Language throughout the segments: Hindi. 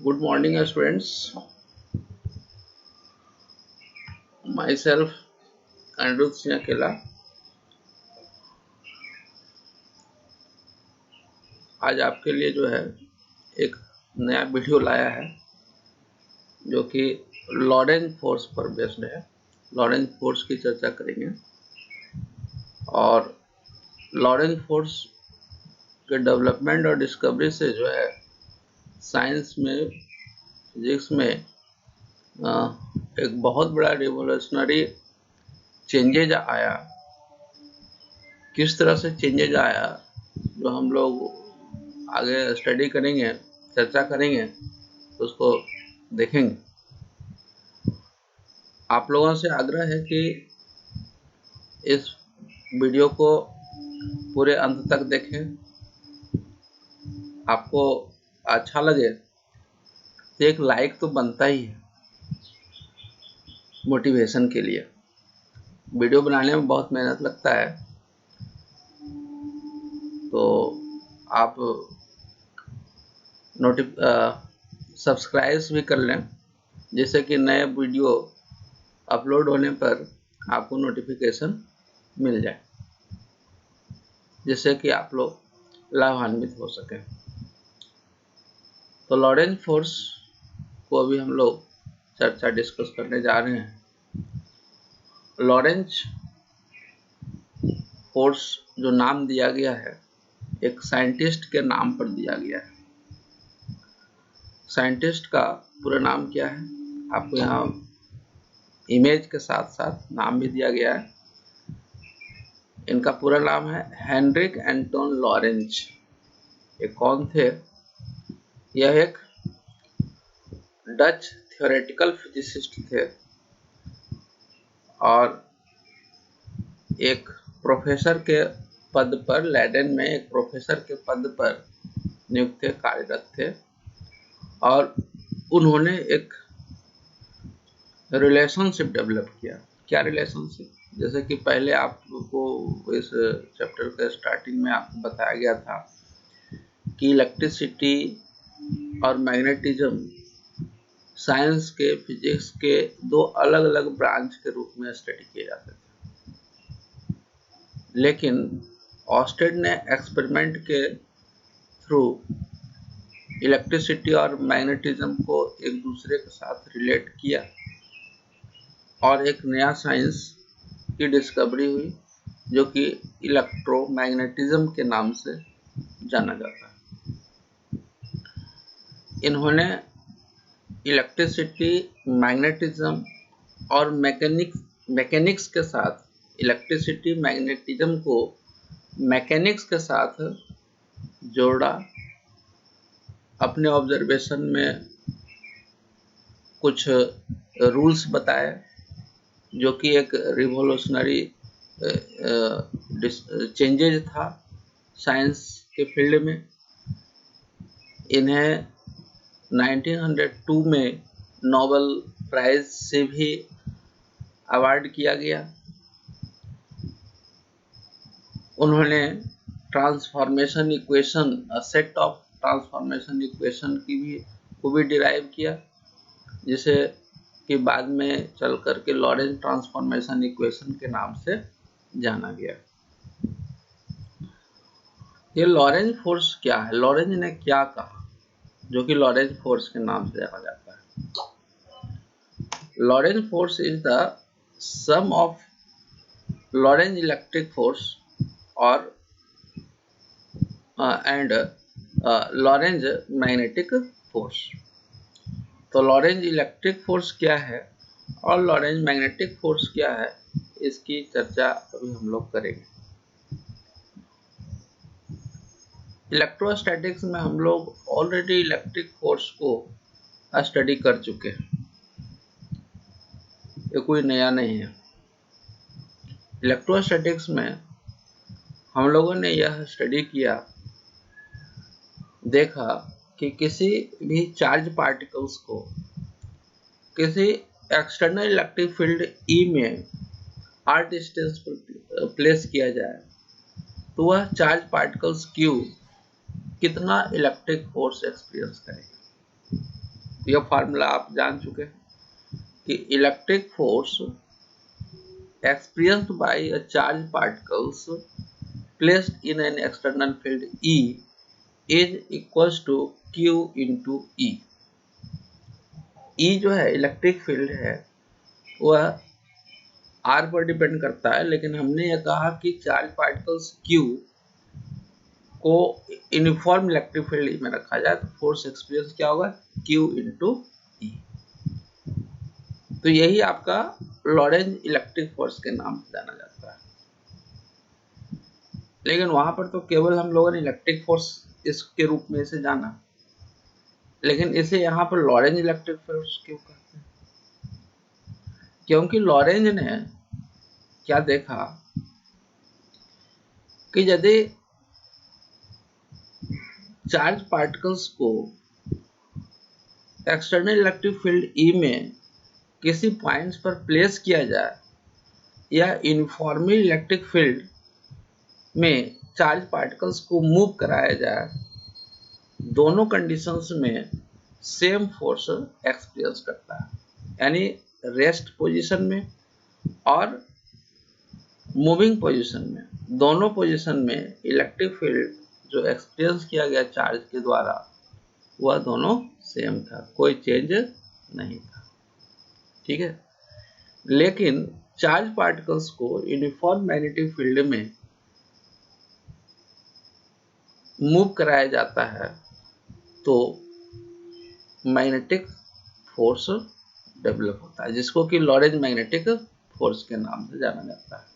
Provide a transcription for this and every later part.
Good morning, students. Myself, Anirudh Singh Akela. आज आपके लिए जो है एक नया वीडियो लाया है जो कि लॉरेंज फोर्स पर बेस्ड है। लॉरेंज फोर्स की चर्चा करेंगे और लॉरेंज फोर्स के डेवलपमेंट और डिस्कवरी से जो है साइंस में, फिजिक्स में एक बहुत बड़ा रिवोल्यूशनरी चेंजेज आया। किस तरह से चेंजेज आया जो हम लोग आगे स्टडी करेंगे, चर्चा करेंगे, तो उसको देखेंगे। आप लोगों से आग्रह है कि इस वीडियो को पूरे अंत तक देखें। आपको अच्छा लगे तो एक लाइक तो बनता ही है मोटिवेशन के लिए। वीडियो बनाने में बहुत मेहनत लगता है, तो आप सब्सक्राइब भी कर लें, जिससे कि नए वीडियो अपलोड होने पर आपको नोटिफिकेशन मिल जाए, जिससे कि आप लोग लाभान्वित हो सकें। तो लॉरेंज फोर्स को अभी हम लोग चर्चा डिस्कस करने जा रहे हैं। लॉरेंज फोर्स जो नाम दिया गया है, एक साइंटिस्ट के नाम पर दिया गया है। साइंटिस्ट का पूरा नाम क्या है, आपको यहाँ इमेज के साथ साथ नाम भी दिया गया है। इनका पूरा नाम है हेनरिक एंटोन लॉरेंज। ये कौन थे? यह एक डच थ्योरेटिकल फिजिसिस्ट थे और एक प्रोफेसर के पद पर, लैडेन में एक प्रोफेसर के पद पर नियुक्त थे, कार्यरत थे। और उन्होंने एक रिलेशनशिप डेवलप किया। क्या रिलेशनशिप? जैसे कि पहले आपको इस चैप्टर के स्टार्टिंग में आपको बताया गया था कि इलेक्ट्रिसिटी और मैग्नेटिज्म साइंस के, फिजिक्स के दो अलग अलग ब्रांच के रूप में स्टडी किए जाते थे। लेकिन ऑस्टेड ने एक्सपेरिमेंट के थ्रू इलेक्ट्रिसिटी और मैग्नेटिज्म को एक दूसरे के साथ रिलेट किया और एक नया साइंस की डिस्कवरी हुई जो कि इलेक्ट्रोमैग्नेटिज्म के नाम से जाना जाता है। इन्होंने इलेक्ट्रिसिटी, मैग्नेटिज्म और मैकेनिक्स के साथ, इलेक्ट्रिसिटी मैग्नेटिज्म को मैकेनिक्स के साथ जोड़ा। अपने ऑब्जर्वेशन में कुछ रूल्स बताए जो कि एक रिवोल्यूशनरी चेंजेज था साइंस के फील्ड में। इन्हें 1902 में नोबेल प्राइज से भी अवार्ड किया गया। उन्होंने transformation equation, set of transformation equation को भी डिराइव किया, जिसे कि बाद में चल करके लॉरेंज ट्रांसफॉर्मेशन इक्वेशन के नाम से जाना गया। ये लॉरेंज फोर्स क्या है? लॉरेंज ने क्या कहा जो कि लॉरेंज फोर्स के नाम से जाना जाता है? Lorentz force is the sum of Lorentz electric force और एंड लॉरेंज मैग्नेटिक फोर्स। तो लॉरेंज इलेक्ट्रिक फोर्स क्या है और लॉरेंज मैग्नेटिक फोर्स क्या है, इसकी चर्चा अभी हम लोग करेंगे। इलेक्ट्रोस्टैटिक्स में हम लोग ऑलरेडी इलेक्ट्रिक फोर्स को स्टडी कर चुके हैं, ये कोई नया नहीं है। इलेक्ट्रोस्टैटिक्स में हम लोगों ने यह स्टडी किया, देखा कि किसी भी चार्ज पार्टिकल्स को किसी एक्सटर्नल इलेक्ट्रिक फील्ड E में r डिस्टेंस पर प्लेस किया जाए तो वह चार्ज पार्टिकल्स Q कितना इलेक्ट्रिक फोर्स एक्सपीरियंस करेगा। यह फार्मूला आप जान चुके हैं कि electric force experienced by a charged particles placed in an external field E is equals to Q into E. E जो है इलेक्ट्रिक फील्ड है वह R पर डिपेंड करता है, लेकिन हमने यह कहा कि चार्ज पार्टिकल्स Q को यूनिफॉर्म इलेक्ट्रिक फील्ड में रखा जाए तो फोर्स एक्सपीरियंस क्या होगा, Q into E। तो यही आपका लॉरेंज इलेक्ट्रिक फोर्स के नाम से जाना जाता है। लेकिन वहां पर तो केवल हम लोगों ने इलेक्ट्रिक फोर्स इसके रूप में इसे जाना, लेकिन इसे यहाँ पर लॉरेंज इलेक्ट्रिक फोर्स क्यों कहते हैं? क्योंकि लॉरेंज ने क्या देखा कि यदि चार्ज पार्टिकल्स को एक्सटर्नल इलेक्ट्रिक फील्ड ई में किसी पॉइंट्स पर प्लेस किया जाए या यूनिफॉर्मली इलेक्ट्रिक फील्ड में चार्ज पार्टिकल्स को मूव कराया जाए, दोनों कंडीशंस में सेम फोर्स एक्सपीरियंस करता है। यानी रेस्ट पोजीशन में और मूविंग पोजीशन में, दोनों पोजीशन में इलेक्ट्रिक फील्ड जो एक्सपीरियंस किया गया चार्ज के द्वारा वह दोनों सेम था, कोई चेंज नहीं था। ठीक है, लेकिन चार्ज पार्टिकल्स को यूनिफॉर्म मैग्नेटिक फील्ड में मूव कराया जाता है तो मैग्नेटिक फोर्स डेवलप होता है, जिसको कि लॉरेंज मैग्नेटिक फोर्स के नाम से जाना जाता है।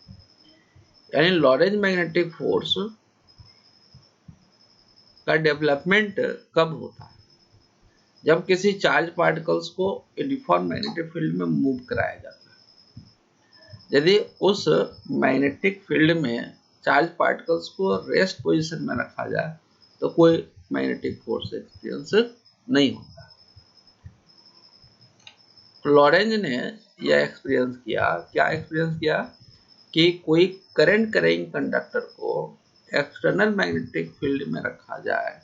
यानी लॉरेंज मैग्नेटिक फोर्स का डेवलपमेंट कब होता है? जब किसी चार्ज पार्टिकल्स को यूनिफॉर्म मैग्नेटिक फील्ड में मूव कराया जाता है। यदि उस मैग्नेटिक फील्ड में चार्ज पार्टिकल्स को रेस्ट पोजीशन में रखा जाए तो कोई मैग्नेटिक फोर्स एक्सपीरियंस नहीं होता। लॉरेंज ने यह एक्सपीरियंस किया, क्या एक्सपीरियंस किया कि कोई करंट कैरिंग कंडक्टर को एक्सटर्नल मैग्नेटिक फील्ड में रखा जाए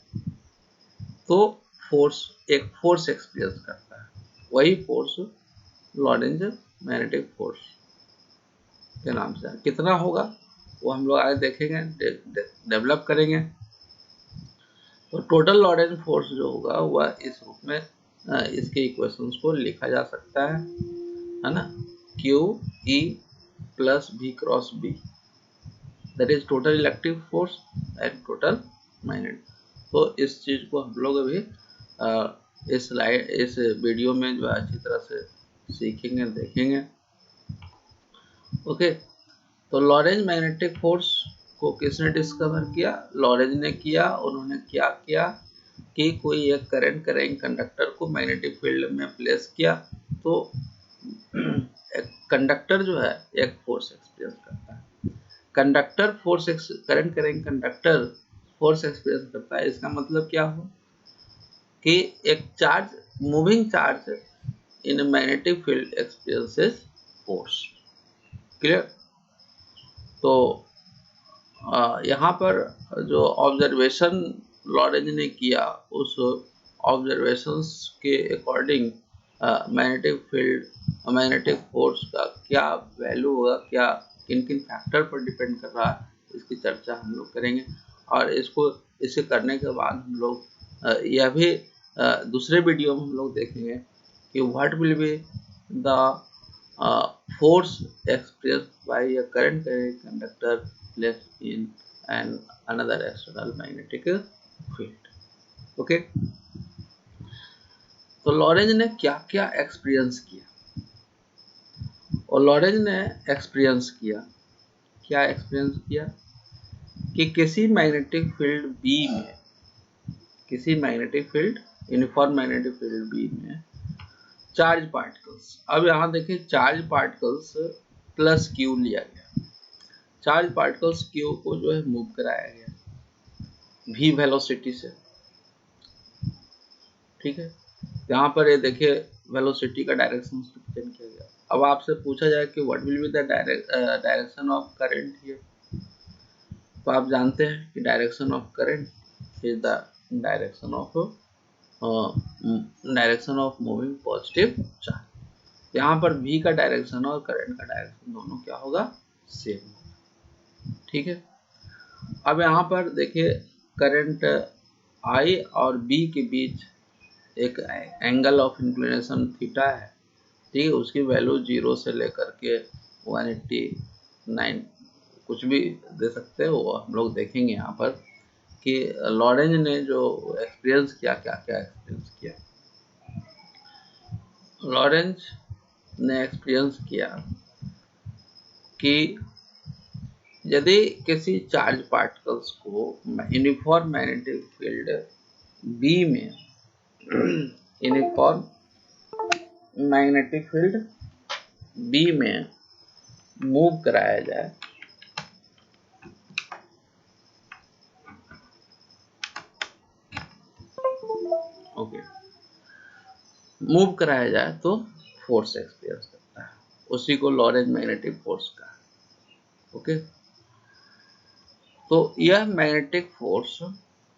तो एक फोर्स एक्सपीरियंस करता है। वही फोर्स लॉरेंज मैग्नेटिक फोर्स के नाम से। कितना होगा वो हम लोग आगे देखेंगे, डेवलप करेंगे। तो टोटल लॉरेंज फोर्स जो होगा वह इस रूप में इसके इक्वेशंस को लिखा जा सकता है ना, Q E plus V cross B, that is total electric force and total magnet. तो इस चीज को हम लोग अभी इस वीडियो में जो अच्छी तरह से सीखेंगे, देखेंगे। ओके, तो लॉरेंज मैग्नेटिक फोर्स को किसने डिस्कवर किया? लॉरेंज ने किया। उन्होंने क्या किया कि कोई एक करंट कैरिंग कंडक्टर को मैग्नेटिक फील्ड में प्लेस किया तो एक कंडक्टर जो है एक फोर्स एक्सपीरियंस करता है। Conductor current carrying conductor force experience करता है। इसका मतलब क्या हो कि एक charge, moving charge in magnetic field experiences force. Clear? तो यहाँ पर जो ऑब्जर्वेशन लॉरेंज ने किया उस ऑब्जर्वेशंस के according magnetic field, magnetic force का क्या वैल्यू होगा, क्या किन किन फैक्टर पर डिपेंड कर रहा है, इसकी चर्चा हम लोग करेंगे। और इसे करने के बाद हम लोग यह भी दूसरे वीडियो में हम लोग देखेंगे कि what will be the force expressed by a current carrying conductor placed in another external magnetic field. Okay, तो लॉरेंज ने क्या क्या एक्सपीरियंस किया? और लॉरेंज ने एक्सपीरियंस किया, क्या एक्सपीरियंस किया कि किसी मैग्नेटिक फील्ड B में, किसी magnetic field, uniform magnetic field B में चार्ज पार्टिकल्स, अब यहां देखिए चार्ज पार्टिकल्स प्लस Q लिया गया। चार्ज पार्टिकल्स Q को जो है मूव कराया गया V वेलोसिटी से। ठीक है, यहाँ पर ये देखिए वेलोसिटी का डायरेक्शन रिप्रेजेंट किया गया। अब आपसे पूछा जाए कि what will be the direction of current here, तो आप जानते हैं कि direction of current is the direction of direction of moving positive charge. यहाँ पर v का डायरेक्शन और करंट का डायरेक्शन दोनों क्या होगा, सेम होगा। ठीक है, अब यहाँ पर देखिए करंट I और B के बीच एक एंगल ऑफ इंक्लिनेशन थीटा है। ठीक है, उसकी वैल्यू 0 से लेकर के 189 कुछ भी दे सकते हैं, वो हम लोग देखेंगे यहाँ पर कि लॉरेंज ने जो एक्सपीरियंस किया, क्या क्या एक्सपीरियंस किया। लॉरेंज ने एक्सपीरियंस किया कि यदि किसी चार्ज पार्टिकल्स को यूनिफॉर्म मैग्नेटिक फील्ड B में यूनिफॉर्म मैग्नेटिक फील्ड B में मूव कराया जाए, ओके, मूव कराया जाए तो फोर्स एक्सपीरियंस करता है, उसी को लॉरेंज मैग्नेटिक फोर्स का। ओके, तो यह मैग्नेटिक फोर्स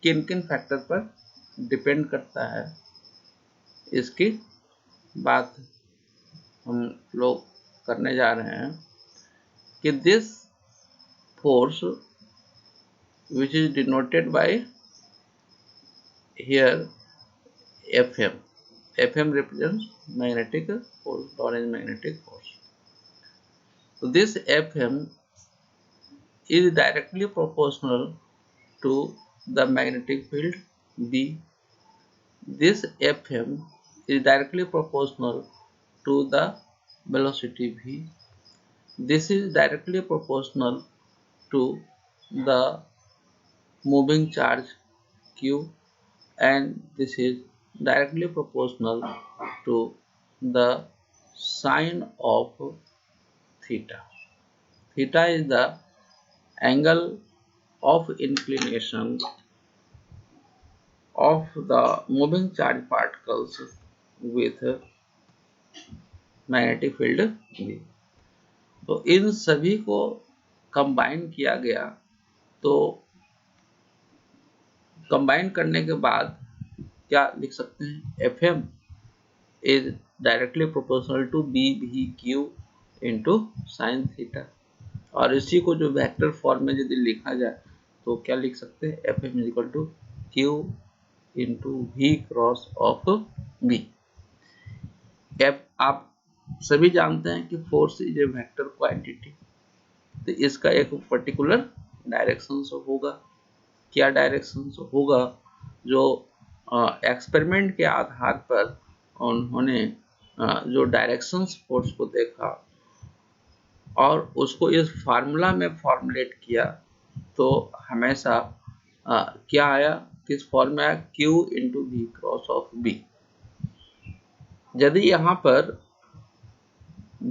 किन किन फैक्टर पर डिपेंड करता है, इसकी बात हम लोग करने जा रहे हैं कि this force which is denoted by here Fm. Fm represents magnetic force, Lorentz magnetic force. So this Fm is directly proportional to the magnetic field B. This Fm is directly proportional to the velocity V. This is directly proportional to the moving charge Q, and this is directly proportional to the sine of theta. Theta is the angle of inclination of the moving charge particles with magnetic field V. तो इन सभी को कंबाइन किया गया, तो कंबाइन करने के बाद क्या लिख सकते हैं, Fm is directly proportional to BVQ into sin theta। और इसी को जो वेक्टर फॉर्म में यदि लिखा जाए तो क्या लिख सकते हैं, Fm is equal to Q into V cross of B। आप सभी जानते हैं कि force is a vector quantity, तो इसका एक पर्टिकुलर डायरेक्शन होगा। क्या डायरेक्शन होगा, जो एक्सपेरिमेंट के आधार पर उन्होंने जो डायरेक्शंस फोर्स को देखा और उसको इस फार्मूला में फॉर्मुलेट किया, तो हमेशा क्या आया, किस फॉर्म में आया, Q into V cross of B। यदि यहाँ पर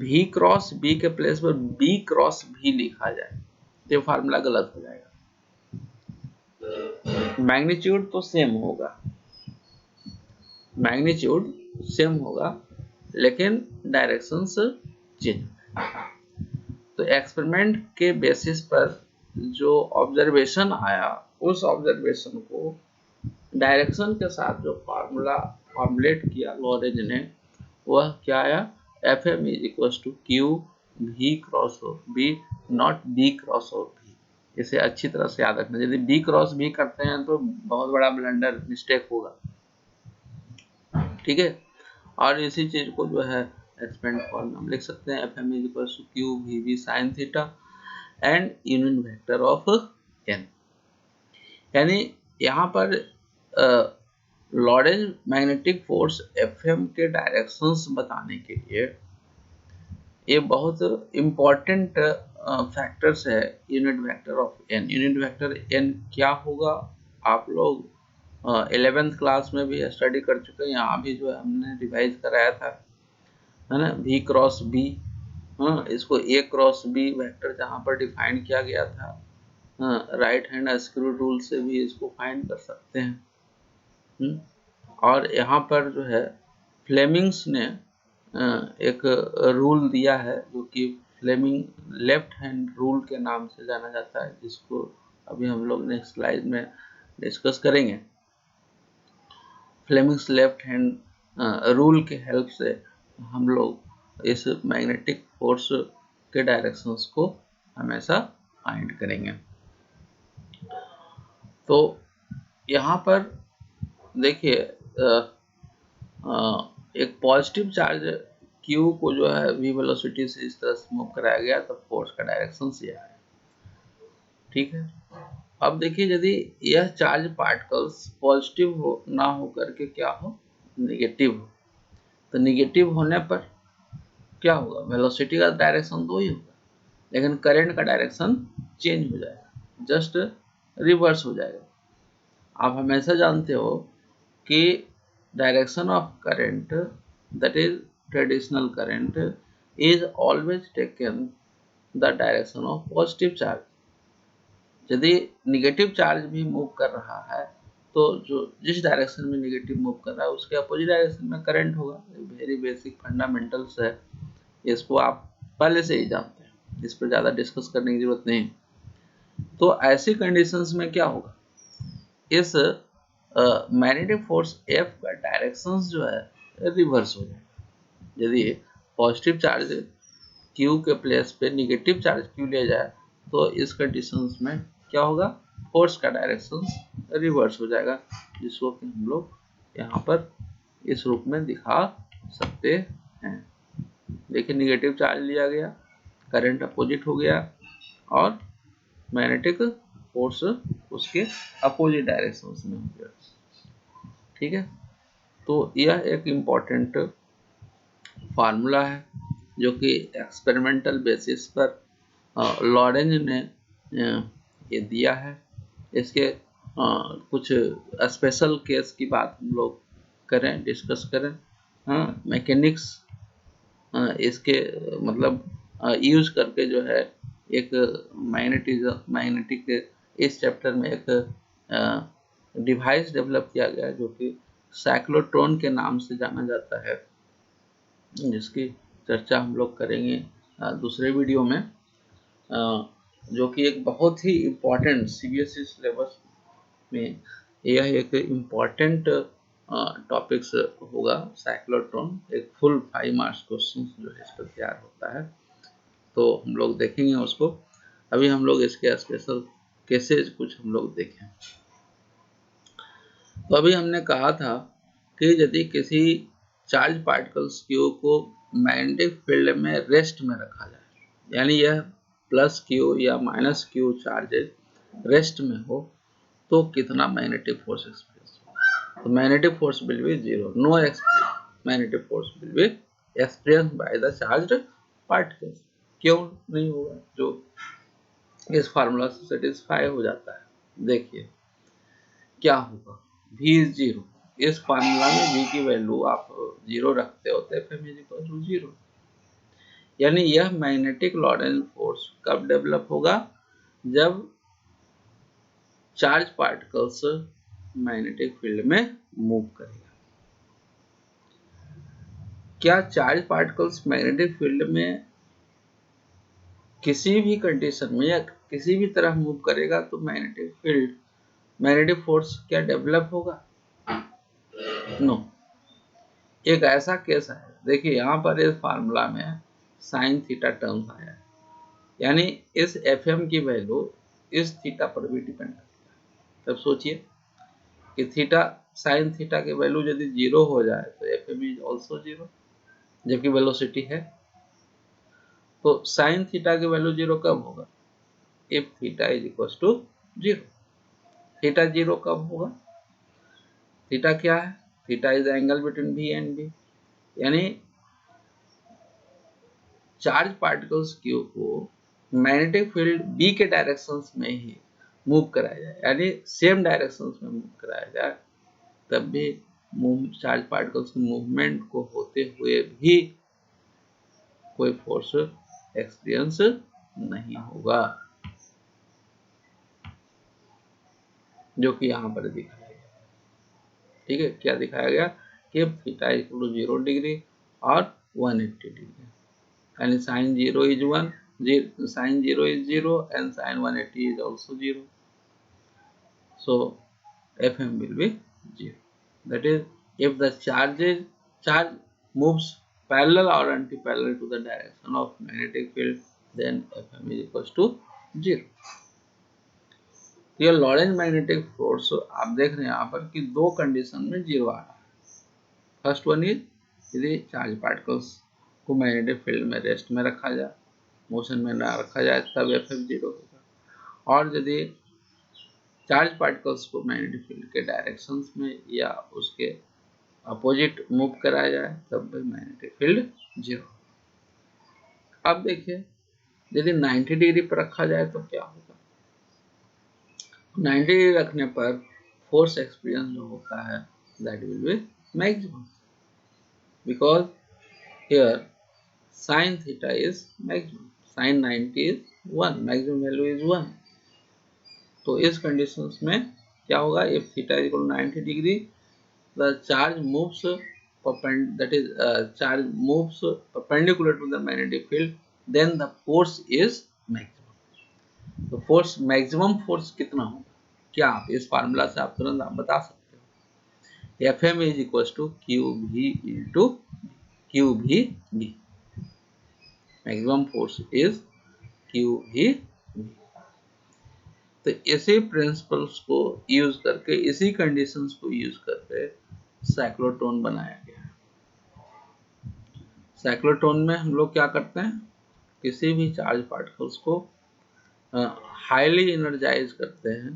V क्रॉस B के प्लेस पर B क्रॉस V लिखा जाए तो फार्मूला गलत हो जाएगा। मैग्नीट्यूड तो सेम होगा, मैग्नीट्यूड सेम होगा, लेकिन डायरेक्शंस चेंज। तो एक्सपेरिमेंट के बेसिस पर जो ऑब्जर्वेशन आया, उस ऑब्जर्वेशन को डायरेक्शन के साथ जो फार्मूला फॉर्मुलेट किया लॉरेंज ने, वह क्या आया, Fm is equal to Q V cross of B, not B cross of B। इसे अच्छी तरह से याद रखना, यदि B क्रॉस B करते हैं तो बहुत बड़ा ब्लंडर मिस्टेक होगा। ठीक है, और इसी चीज को जो है एक्सपेंड फॉर्म हम लिख सकते हैं, Fm is equal to Q V sin theta and unit vector of n। यानी यहाँ पर लॉरेंज मैग्नेटिक फोर्स Fm के डायरेक्शंस बताने के लिए ये बहुत इम्पोर्टेंट फैक्टर्स है, unit vector of n। Unit vector n क्या होगा, आप लोग 11th क्लास में भी स्टडी कर चुके हैं, यहाँ भी जो है हमने रिवाइज कराया था, है ना, V क्रॉस B। हाँ, इसको A क्रॉस B वेक्टर जहाँ पर डिफाइन किया गया था, राइट हैंड स्क्रू रूल से भी इसको फाइंड कर सकते हैं। और यहाँ पर जो है फ्लेमिंग्स ने एक रूल दिया है, जो कि फ्लेमिंग लेफ्ट हैंड रूल के नाम से जाना जाता है, जिसको अभी हम लोग नेक्स्ट स्लाइड में डिस्कस करेंगे। फ्लेमिंग्स लेफ्ट हैंड रूल के हेल्प से हम लोग इस मैग्नेटिक फोर्स के डायरेक्शंस को हमेशा फाइंड करेंगे। तो यहाँ पर देखिए एक पॉजिटिव चार्ज Q को जो है v वेलोसिटी से इस तरह से मूव कराया गया, तो फोर्स का डायरेक्शन यह है, ठीक है। अब देखिए यदि यह चार्ज पार्टिकल्स पॉजिटिव हो ना हो करके क्या हो, नेगेटिव हो, तो नेगेटिव होने पर क्या होगा, वेलोसिटी का डायरेक्शन तो ही होगा, लेकिन करंट का डायरेक्शन चेंज हो जाएगा, जस्ट रिवर्स हो जाएगा। आप हमेशा जानते हो कि direction of current, that is traditional current, is always taken the direction of positive charge। यदि नेगेटिव चार्ज भी मूव कर रहा है तो जो जिस डायरेक्शन में नेगेटिव मूव कर रहा है उसके अपोजिट डायरेक्शन में करंट होगा। वेरी बेसिक फंडामेंटल्स है, इसको आप पहले से ही जानते हैं, इस पर ज़्यादा डिस्कस करने की जरूरत नहीं। तो ऐसी कंडीशंस में क्या होगा, इस मैग्नेटिक फोर्स F का डायरेक्शंस जो है रिवर्स हो जाएगा। यदि पॉजिटिव चार्ज Q के प्लेस पे नेगेटिव चार्ज Q ले जाए तो इस कंडीशंस में क्या होगा, फोर्स का डायरेक्शन रिवर्स हो जाएगा, जिसको कि हम लोग यहाँ पर इस रूप में दिखा सकते हैं। देखिए नेगेटिव चार्ज लिया गया, करंट अपोजिट हो गया और मैग्नेटिक फोर्स उसके अपोजिट डायरेक्शन में हो गया, ठीक है। तो यह एक इम्पॉर्टेंट फार्मूला है जो कि एक्सपेरिमेंटल बेसिस पर लॉरेंज ने ये दिया है। इसके कुछ स्पेशल केस की बात हम लोग करें, डिस्कस करें। मैकेनिक्स इसके मतलब यूज करके जो है एक मैग्नेटिक इस चैप्टर में एक डिवाइस डेवलप किया गया जो कि साइक्लोट्रॉन के नाम से जाना जाता है, जिसकी चर्चा हम लोग करेंगे दूसरे वीडियो में, जो कि एक बहुत ही इम्पोर्टेंट सीबीएसई सिलेबस में यह एक इम्पोर्टेंट टॉपिक्स होगा। साइक्लोट्रॉन एक फुल 5 मार्क्स क्वेश्चन जो है इस पर तैयार होता है, तो हम लोग देखेंगे उसको। अभी हम लोग इसके स्पेशल केसेस कुछ हम लोग देखें। तो अभी हमने कहा था कि यदि किसी चार्ज पार्टिकल्स Q को मैग्नेटिक फील्ड में रेस्ट में रखा जाए, यानी यह प्लस Q या माइनस Q चार्जेज रेस्ट में हो, तो कितना मैग्नेटिक फोर्स एक्सपीरियंस हो, तो magnetic force will be zero, no magnetic force will be experience by the charged particles. क्यों नहीं होगा, जो इस फार्मूला से सेटिस्फाई हो जाता है। देखिए क्या होगा, v इज जीरो, इस फार्मूला में v की वैल्यू आप जीरो रखते हो तो Fm is equal to zero, यानी यह मैग्नेटिक लॉरेंज फोर्स कब डेवलप होगा, जब चार्ज पार्टिकल्स मैग्नेटिक फील्ड में मूव करेगा। क्या चार्ज पार्टिकल्स मैग्नेटिक फील्ड में किसी भी कंडीशन में या किसी भी तरह मूव करेगा तो मैग्नेटिक फोर्स क्या डेवलप होगा, नो। एक ऐसा केस है, देखिए यहाँ पर इस फार्मूला में साइन थीटा टर्म आया है, यानी इस Fm की वैल्यू इस थीटा पर भी डिपेंड करती है। तब सोचिए कि थीटा साइन थीटा की वैल्यू यदि जीरो हो जाए तो Fm इज ऑल्सो जीरो, जबकि वेलोसिटी है। तो साइन थीटा की वैल्यू जीरो कब होगा, if theta is equal to zero. Theta zero कब होगा, थीटा क्या है, theta is angle between V and B, यानी चार्ज पार्टिकल्स Q को मैग्नेटिक फील्ड B के डायरेक्शंस में ही मूव कराया जाए, यानी सेम डायरेक्शंस में मूव कराया जाए, तब भी चार्ज पार्टिकल्स के मूवमेंट को होते हुए भी कोई फोर्स एक्सपीरियंस नहीं होगा, जो कि यहाँ पर दिखाया गया। ठीक है, क्या दिखाया गया कि थीटा इक्वल टू 0 डिग्री और 180 डिग्री, यानी sign 0 is 1, sin 0 is 0 and sin 180 is also 0. So Fm will be 0. That is if the charge moves parallel or anti-parallel to the direction of magnetic field, then Fm is equals to 0. ये लॉरेंज मैग्नेटिक फोर्स आप देख रहे हैं यहाँ पर कि दो कंडीशन में 0 आ रहा है. फर्स्ट वन इज यदि चार्ज पार्टिकल्स को मैग्नेटिक फील्ड में रेस्ट में रखा जाए, मोशन में ना रखा जाए, तब Fm 0 होगा. और यदि चार्ज पार्टिकल्स को मैग्नेटिक फील्ड के डायरेक्शंस में या उसके अपोजिट मूव कराया जाए, तब भी मैग्नेटिक फील्ड 0. अब देखिए यदि 90 डिग्री पर रखा जाए तो क्या होगा. 90 डिग्री रखने पर फोर्स एक्सपीरियंस जो होता है that will be maximum, because here sin theta is maximum, sin 90 is 1, maximum value is 1. तो इस कंडीशंस में क्या होगा, if theta is equal to 90 degree, the charge moves charge moves perpendicular to the magnetic field, then the force is maximum. तो फोर्स मैक्सिमम फोर्स कितना होगा, क्या आप इस फार्मूला से आप तुरंत आप बता सकते हो. Fm is equals to QV into QVB. Maximum force is QV. तो इसी प्रिंसिपल्स को यूज करके, इसी कंडीशंस को यूज करके साइक्लोट्रॉन बनाया गया है. साइक्लोट्रॉन में हम लोग क्या करते हैं, किसी भी चार्ज पार्टिकल्स को हाईली एनर्जाइज करते हैं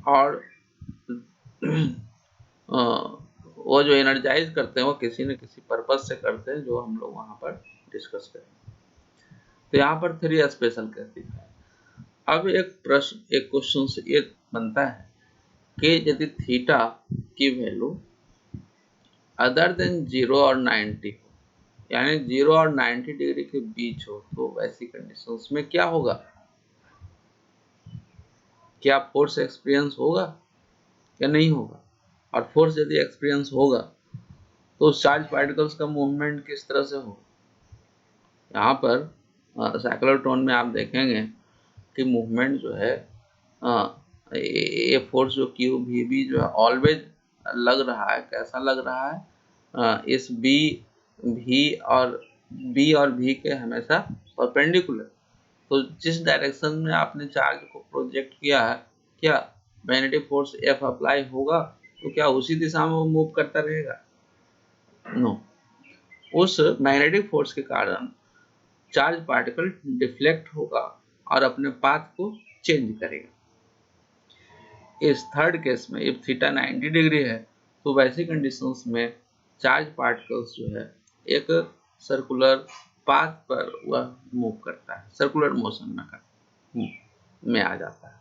और वो जो एनर्जाइज करते हैं वो किसी न किसी पर्पस से करते हैं, जो हम लोग वहां पर डिस्कस करेंगे. तो यहाँ पर 3 स्पेशल केस दिखा है. अब एक प्रश्न, एक क्वेश्चन से ये बनता है कि यदि थीटा की वैल्यू अदर देन 0 और 90 हो, यानी 0 और 90 डिग्री के बीच हो, तो वैसी कंडीशंस में क्या होगा, क्या फोर्स एक्सपीरियंस होगा या नहीं होगा. और फोर्स यदि एक्सपीरियंस होगा तो चार्ज पार्टिकल्स का मूवमेंट किस तरह से होगा. यहाँ पर साइक्लोट्रॉन में आप देखेंगे कि मूवमेंट जो है, ये फोर्स जो QVB जो है ऑलवेज लग रहा है. कैसा लग रहा है, इस B और V के हमेशा परपेंडिकुलर. तो जिस डायरेक्शन में आपने चार्ज को प्रोजेक्ट किया है, क्या मैग्नेटिक फोर्स F अप्लाई होगा, तो क्या उसी दिशा में वो मूव करता रहेगा. नो, उस मैग्नेटिक फोर्स के कारण चार्ज पार्टिकल डिफ्लेक्ट होगा और अपने पाथ को चेंज करेगा. इस थर्ड केस में if थीटा 90 डिग्री है, तो वैसी कंडीशंस में चार्ज पार्टिकल्स जो है एक सर्कुलर पाथ पर वह मूव करता है, सर्कुलर मोशन में आ जाता है.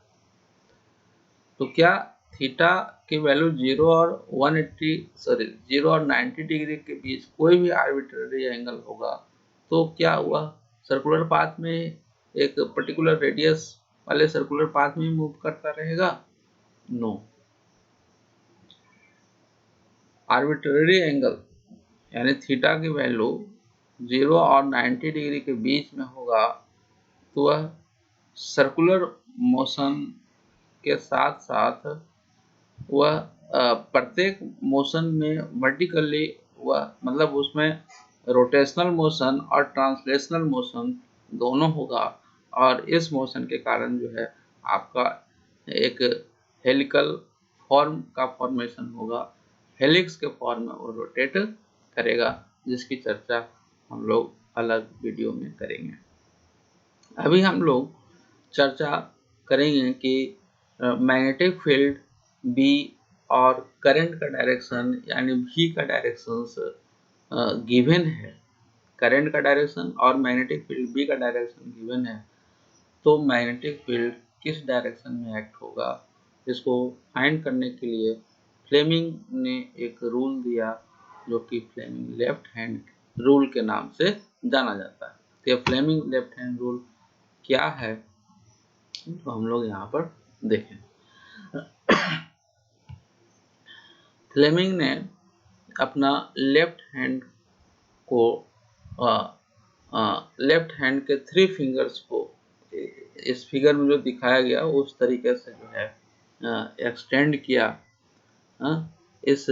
तो क्या थीटा की वैल्यू 0 और 90 डिग्री के बीच कोई भी आर्बिट्ररी एंगल होगा, तो क्या वह सर्कुलर पाथ में एक पर्टिकुलर रेडियस वाले सर्कुलर पाथ में मूव करता रहेगा. नो, आर्बिट्ररी एंगल यानी थीटा की वैल्यू 0 और 90 डिग्री के बीच में होगा, तो वह सर्कुलर मोशन के साथ साथ वह प्रत्येक मोशन में वर्टिकली, वह मतलब उसमें रोटेशनल मोशन और ट्रांसलेशनल मोशन दोनों होगा. और इस मोशन के कारण जो है आपका एक हेलिकल फॉर्म का फॉर्मेशन होगा, हेलिक्स के फॉर्म में वो रोटेट करेगा, जिसकी चर्चा हम लोग अलग वीडियो में करेंगे. अभी हम लोग चर्चा करेंगे कि मैग्नेटिक फील्ड B और करंट का डायरेक्शन यानी V का डायरेक्शन गिवन है. करंट का डायरेक्शन और मैग्नेटिक फील्ड B का डायरेक्शन गिवन है, तो मैग्नेटिक फील्ड किस डायरेक्शन में एक्ट होगा, इसको फाइंड करने के लिए फ्लेमिंग ने एक रूल दिया, जो कि फ्लेमिंग लेफ्ट हैंड रूल के नाम से जाना जाता है. तो ये फ्लेमिंग लेफ्ट हैंड रूल क्या है, तो हम लोग यहाँ पर देखें. फ्लेमिंग ने अपना लेफ्ट हैंड को लेफ्ट हैंड के 3 फिंगर्स को इस फिगर में जो दिखाया गया उस तरीके से जो है एक्सटेंड किया. इस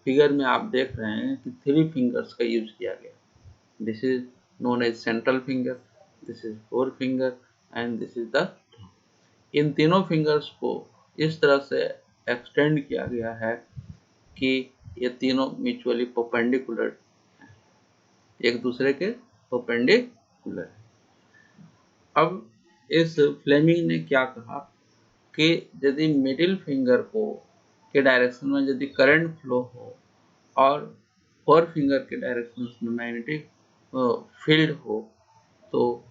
फिगर में आप देख रहे हैं कि 3 फिंगर्स का यूज किया गया। This is known as central finger, this is 4 finger and this is the. इन तीनों फिंगर्स को इस तरह से एक्सटेंड किया गया है कि ये तीनों म्यूचुअली परपेंडिकुलर, एक दूसरे के परपेंडिकुलर। अब इस फ्लेमिंग ने क्या कहा कि यदि मिडिल फिंगर को के डायरेक्शन में यदि करंट फ्लो हो और 4 फिंगर के डायरेक्शन में मैग्नेटिक फील्ड हो, तो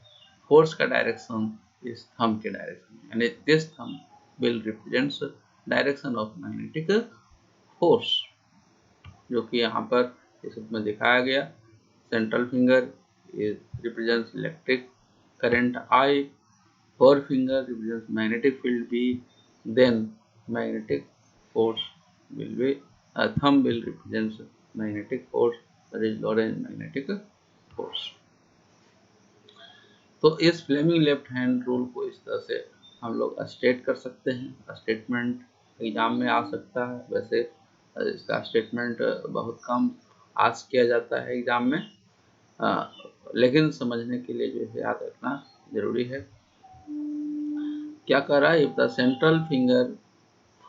फोर्स का डायरेक्शन इस थंब के डायरेक्शन, यानी this thumb will represents direction of magnetic force, जो कि यहाँ पर इस रूप में दिखाया गया। Central finger represents electric current I, 4 finger represents magnetic field B, then magnetic force will be thumb will represents magnetic force, that is Lorentz magnetic force। तो इस फ्लेमिंग लेफ्ट हैंड रूल को इस तरह से हम लोग स्टेट कर सकते हैं। स्टेटमेंट एग्जाम में आ सकता है, वैसे इसका स्टेटमेंट बहुत कम आज किया जाता है एग्जाम में, लेकिन समझने के लिए जो है याद रखना जरूरी है। क्या कह रहा है, if the central finger,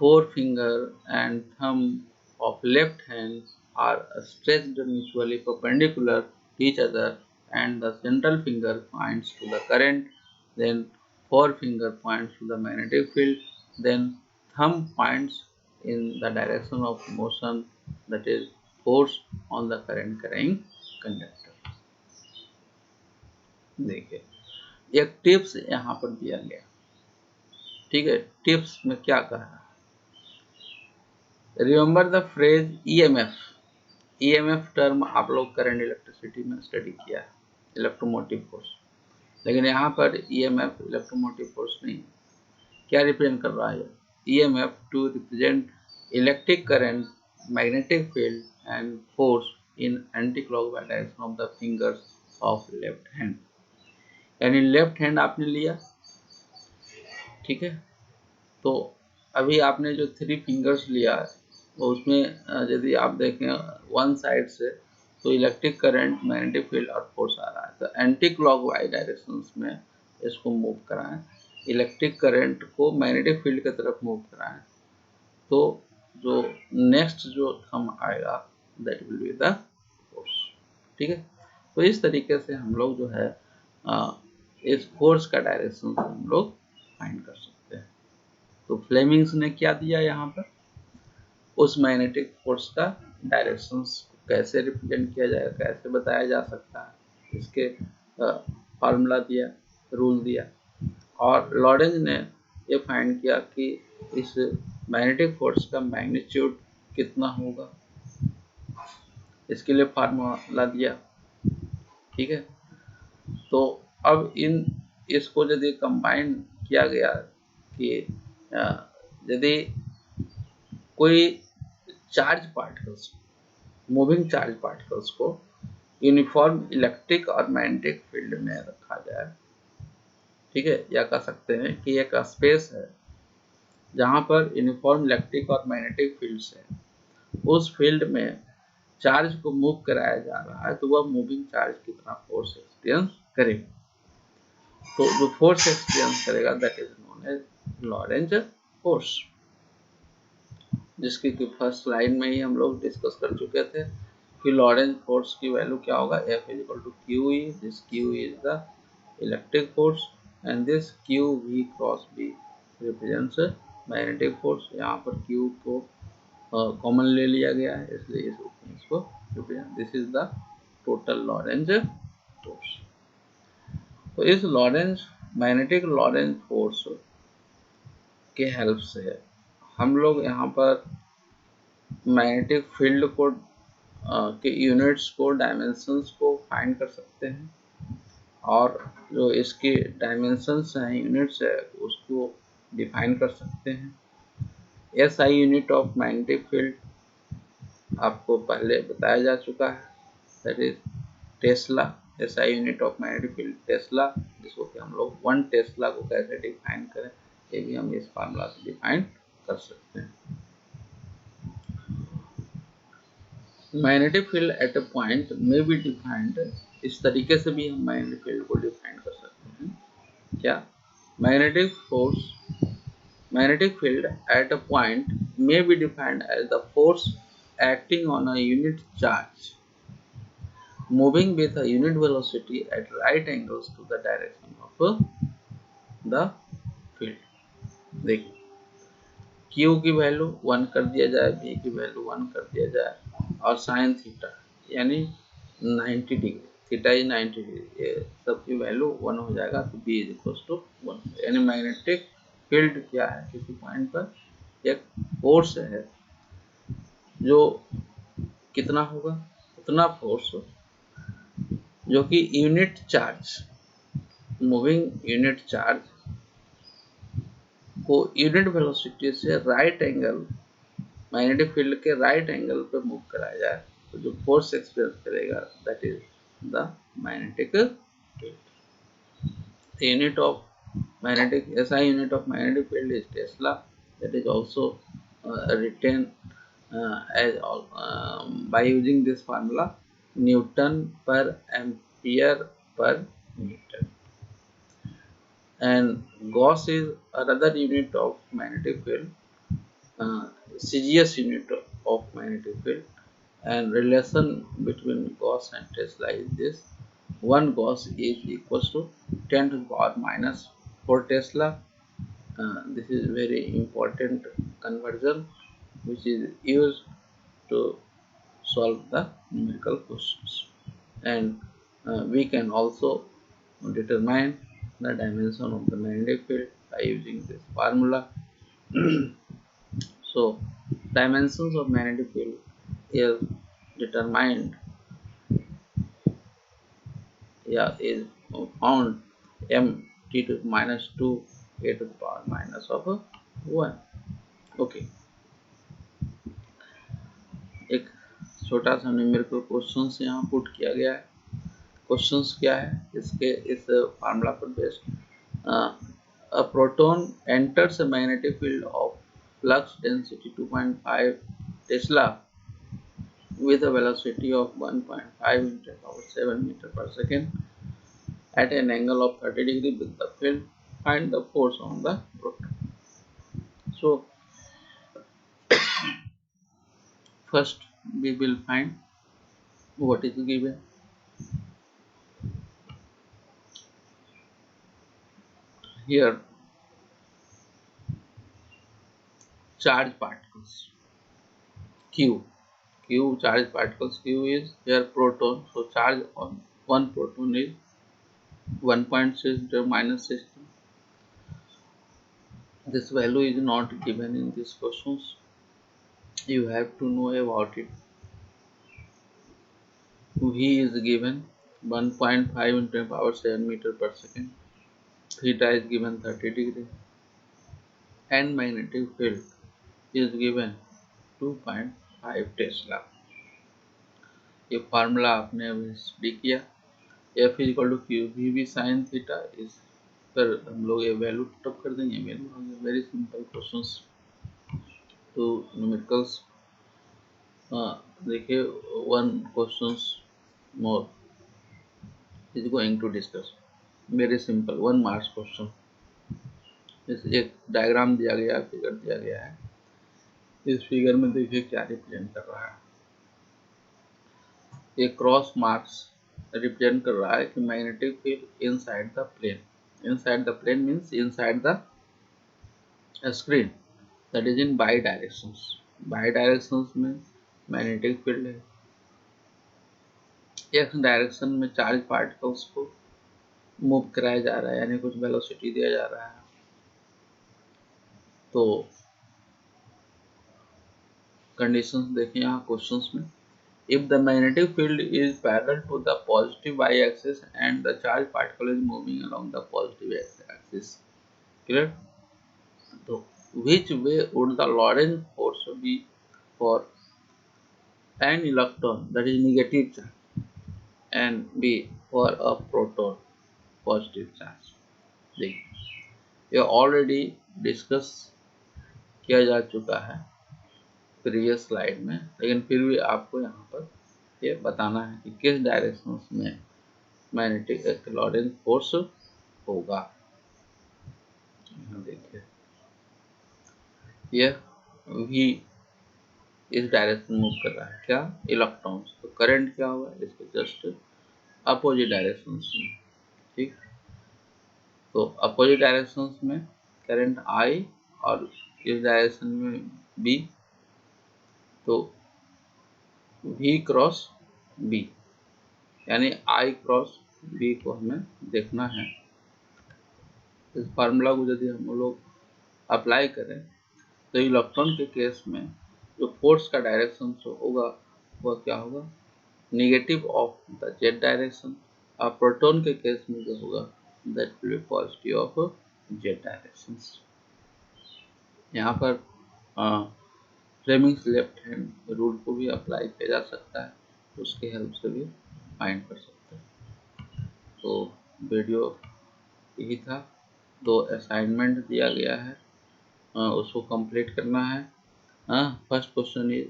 4 finger and thumb of left hand are stretched mutually perpendicular to each other and the central finger points to the current, then 4 finger points to the magnetic field, then thumb points in the direction of motion, that is force on the current carrying conductor। देखिए एक टिप्स यहाँ पर दिया गया, ठीक है। टिप्स में क्या कहा, remember the phrase EMF। EMF term आप लोग करंट इलेक्ट्रिसिटी में स्टडी किया है, इलेक्ट्रोमोटिव फोर्स, लेकिन यहाँ पर EMF इलेक्ट्रोमोटिव फोर्स नहीं। क्या रिप्रेजेंट कर रहा है EMF? To represent electric current, magnetic field and force in anti clockwise direction of the fingers of left hand. यानी लेफ्ट हैंड आपने लिया, ठीक है, तो अभी आपने जो 3 फिंगर्स लिया है उसमें यदि आप देखें वन साइड से, तो इलेक्ट्रिक करंट, मैग्नेटिक फील्ड और फोर्स आ रहा है, तो एंटी क्लॉकवाइज डायरेक्शंस में इसको मूव कराएं, इलेक्ट्रिक करंट को मैग्नेटिक फील्ड की तरफ मूव कराएं, तो जो नेक्स्ट जो थंब आएगा that will be the force, ठीक है। तो इस तरीके से हम लोग जो है इस फोर्स का डायरेक्शन हम लोग फाइंड कर सकते हैं। तो फ्लेमिंग्स ने क्या दिया यहाँ पर, उस मैग्नेटिक फोर्स का डायरेक्शंस कैसे रिप्रेजेंट किया जाएगा, कैसे बताया जा सकता है, इसके फार्मूला दिया, रूल दिया। और लॉरेंज ने ये फाइंड किया कि इस मैग्नेटिक फोर्स का मैग्नीट्यूड कितना होगा, इसके लिए फार्मूला दिया, ठीक है। तो अब इसको यदि कंबाइन किया गया कि यदि कोई charge particles, moving charge particles को यूनिफॉर्म इलेक्ट्रिक और मैग्नेटिक फील्ड में रखा जाए, ठीक है, या कह सकते हैं कि एक स्पेस है जहां पर यूनिफॉर्म इलेक्ट्रिक और मैग्नेटिक फील्ड्स है, उस फील्ड में चार्ज को मूव कराया जा रहा है, तो वह मूविंग चार्ज की तरह फोर्स एक्सपीरियंस करेगा। तो जो फोर्स एक्सपीरियंस करेगा that is known as Lorentz force, जिसकी कि फर्स्ट स्लाइड में ही हम लोग डिस्कस कर चुके थे कि लॉरेंज फोर्स की वैल्यू क्या होगा, F is equal to QE, this QE is the electric force and this QV cross B represents magnetic force. यहाँ पर Q को कॉमन ले लिया गया है, इसलिए इस रूप में इसको represent, this is the total Lorentz force. तो इस लॉरेंज मैग्नेटिक लॉरेंज फोर्स के हेल्प से हम लोग यहाँ पर मैग्नेटिक फील्ड को के यूनिट्स को, डायमेंशंस को फाइंड कर सकते हैं, और जो इसकी डायमेंशंस हैं, यूनिट्स है, उसको डिफाइन कर सकते हैं। SI unit of magnetic field आपको पहले बताया जा चुका है, that is Tesla. SI unit of magnetic field Tesla, जिसको कि हम लोग 1 टेस्ला को कैसे डिफाइन करें, ये भी हम इस फार्मूला से डिफाइन कर सकते हैं। Magnetic field at a point में बी डिफाइंड, इस तरीके से भी हम मैग्नेटिक फील्ड को डिफाइन कर सकते हैं। क्या? Magnetic force, magnetic field at a point may be defined as the force acting on a unit charge moving with a unit velocity at right angles to the direction of the field। देखिए, Q की वैल्यू 1 कर दिया जाए, V की वैल्यू 1 कर दिया जाए और साइन थीटा यानी 90 डिग्री, थीटा इज 90 डिग्री, ये सब की वैल्यू 1 हो जाएगा तो B इज इक्वल टू 1। यानी मैग्नेटिक फील्ड क्या है, किसी पॉइंट पर एक फोर्स है जो कितना होगा, उतना फोर्स जो कि unit charge, moving unit charge को यूनिट वेलोसिटी से राइट एंगल, मैग्नेटिक फील्ड के राइट एंगल पे मूव कराया जाए तो जो फोर्स एक्सपीरियंस करेगा that is the magnetic field. Unit of magnetic SI unit of magnetic field is Tesla, that is also written by using this formula Newton per ampere per meter। And Gauss is another unit of magnetic field, CGS unit of magnetic field, and relation between Gauss and Tesla is this: 1 Gauss is equals to 10 to the power minus 4 Tesla। This is very important conversion which is used to solve the numerical questions, and we can also determine the dimension of the magnetic field by using this formula। So dimensions of magnetic field is determined, is found m t to the minus 2 a to the power minus of 1। Okay, एक छोटा सा न्यूमेरिकल क्वेश्चंस यहाँ पुट किया गया है। क्वेश्चंस क्या है इसके, इस फार्मूला पर based, a proton enters a magnetic field of flux density 2.5 Tesla with a velocity of 1.5 into 7 meter per second at an angle of 30 degree with the field, find the force on the proton। So first we will find what is given here, charge particles Q, charge particles Q is here proton, so charge on one proton is 1.6 minus 16. This value is not given in these questions, you have to know about it। V is given 1.5 into power 7 meter per second, theta is given 30 degree, and magnetic field is given 2.5 Tesla। ये फार्मूला आपने अभी स्टडी किया, F is equal to q v v sine theta, इस पर हम लोग ये वैल्यू पुटअप कर देंगे, value very simple questions two numericals. देखिए, one questions more is going to discuss, very simple 1 marks question. एक डायग्राम दिया गया, फिगर दिया गया है, इस फिगर में देखिए क्या रिप्रेजेंट कर रहा है। ये क्रॉस मार्क्स रिप्रेजेंट कर रहा है कि magnetic field inside the plane, inside the plane means inside the screen, that is in Y directions. Y directions में मैग्नेटिक फील्ड है, एक्स डायरेक्शन में चार्ज पार्टिकल्स को मूव कराया जा रहा है, यानी कुछ वेलोसिटी दिया जा रहा है। तो कंडीशंस देखिए यहाँ क्वेश्चंस में, if the magnetic field is parallel to the positive y-axis and the charged particle is moving along the positive x-axis, clear? So which way would the Lorentz force be for an electron, that is negative charge, and be for a proton, positive charge? देखिए, ये ऑलरेडी डिस्कस किया जा चुका है प्रीवियस स्लाइड में, लेकिन फिर भी आपको यहाँ पर ये बताना है कि किस डायरेक्शन में मैग्नेटिक लॉरेंस फोर्स होगा। यहाँ देखिए यह भी इस डायरेक्शन मूव कर रहा है, क्या, इलेक्ट्रॉन्स। तो करंट क्या हुआ, इसके जस्ट अपोजिट डायरेक्शन में, ठीक। तो अपोजिट डायरेक्शन में करंट आई और इस डायरेक्शन में बी, तो V क्रॉस B, यानी I क्रॉस B को हमें देखना है। इस फार्मूला को यदि हम लोग अप्लाई करें तो इलेक्ट्रॉन के केस में जो फोर्स का डायरेक्शन होगा वह क्या होगा, negative of the Z direction, और प्रोटॉन के केस में जो होगा that will be positive of Z direction. यहाँ पर फ्लेमिंग्स लेफ्ट हैंड रूल को भी अप्लाई किया जा सकता है, उसके हेल्प से भी फाइंड कर सकते हैं। तो वीडियो यही था, 2 असाइनमेंट दिया गया है, उसको कंप्लीट करना है। First question is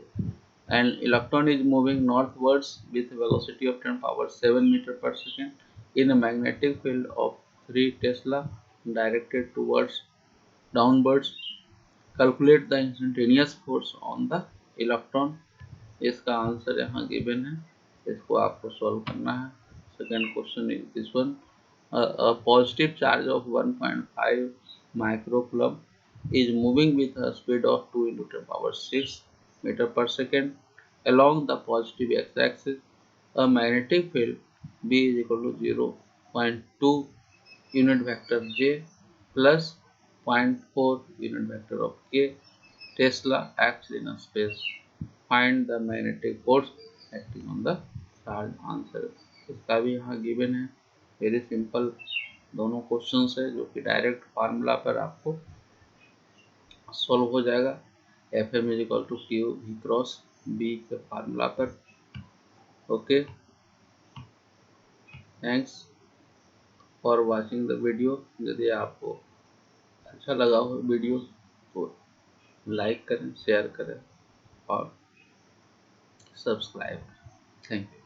an electron is moving northwards with velocity of 10⁻⁷ metre per second in a magnetic field of 3 tesla directed towards downwards, calculate the instantaneous force on the electron. इसका आंसर यहाँ गिवन है, इसको आपको सॉल्व करना है। Second question is this one, a positive charge of 1.5 microcoulomb is moving with a speed of 2 × 10⁻⁶ meter per second along the positive x-axis. A magnetic field B is equal to 0.2 unit vector J plus 0.4 unit vector of K Tesla acts in a space. Find the magnetic force acting on the charge. Answer इसका भी यहाँ गिवन है, वेरी सिंपल दोनों क्वेश्चंस है जो कि डायरेक्ट फार्मूला पर आपको सॉल्व हो जाएगा। Fm is equal to Q V cross B के फार्मूला पर। Okay, thanks for watching the video. यदि आपको अच्छा लगा हो वीडियो तो लाइक करें, शेयर करें और सब्सक्राइब करें। Thank you.